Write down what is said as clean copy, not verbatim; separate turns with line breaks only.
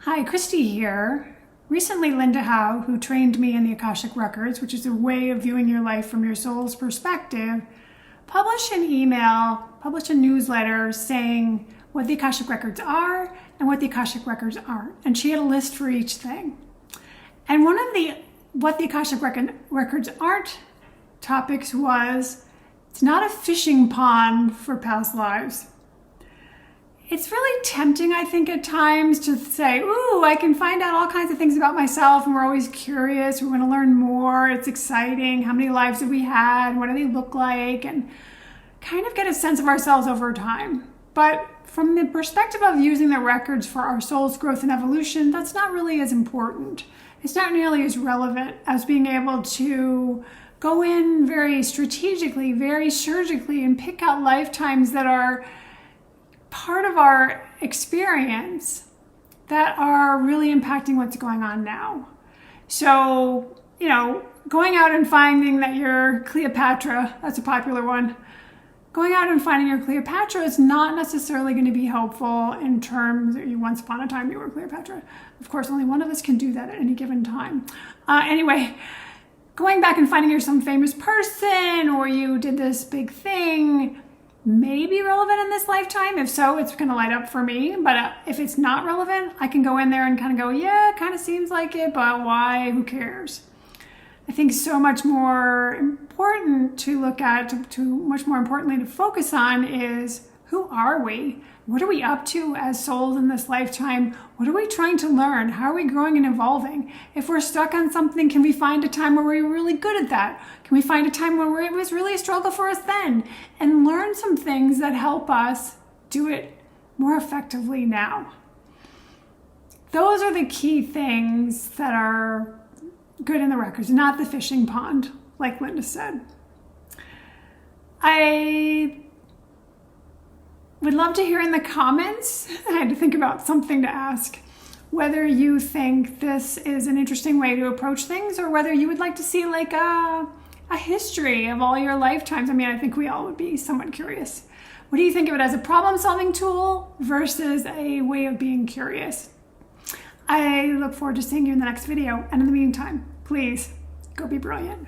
Hi, Christy here. Recently, Linda Howe, who trained me in the Akashic Records, which is a way of viewing your life from your soul's perspective, published an email, published a newsletter saying what the Akashic Records are and what the Akashic Records aren't. And she had a list for each thing. And one of the what the Akashic Records aren't topics was, it's not a fishing pond for past lives. It's really tempting, I think, at times to say, ooh, I can find out all kinds of things about myself, and we're always curious, we want to learn more, it's exciting, how many lives have we had, what do they look like, and kind of get a sense of ourselves over time. But from the perspective of using the records for our soul's growth and evolution, that's not really as important. It's not nearly as relevant as being able to go in very strategically, very surgically, and pick out lifetimes that are part of our experience that are really impacting what's going on now. So, going out and finding that you're Cleopatra, that's a popular one. Going out and finding your Cleopatra is not necessarily going to be helpful in terms of once upon a time you were Cleopatra. Of course, only one of us can do that at any given time. Anyway, going back and finding you're some famous person or you did this big thing may be relevant in this lifetime. If so, it's going to light up for me. But if it's not relevant, I can go in there and kind of go, yeah, it kind of seems like it, but why? Who cares? I think so much more important to look at, to much more importantly to focus on is, who are we? What are we up to as souls in this lifetime? What are we trying to learn? How are we growing and evolving? If we're stuck on something, can we find a time where we were really good at that? Can we find a time where it was really a struggle for us then? And learn some things that help us do it more effectively now. Those are the key things that are good in the records, not the fishing pond, like Linda said. I would love to hear in the comments, I had to think about something to ask, whether you think this is an interesting way to approach things or whether you would like to see like a history of all your lifetimes. I mean, I think we all would be somewhat curious. What do you think of it as a problem-solving tool versus a way of being curious? I look forward to seeing you in the next video. And in the meantime, please go be brilliant.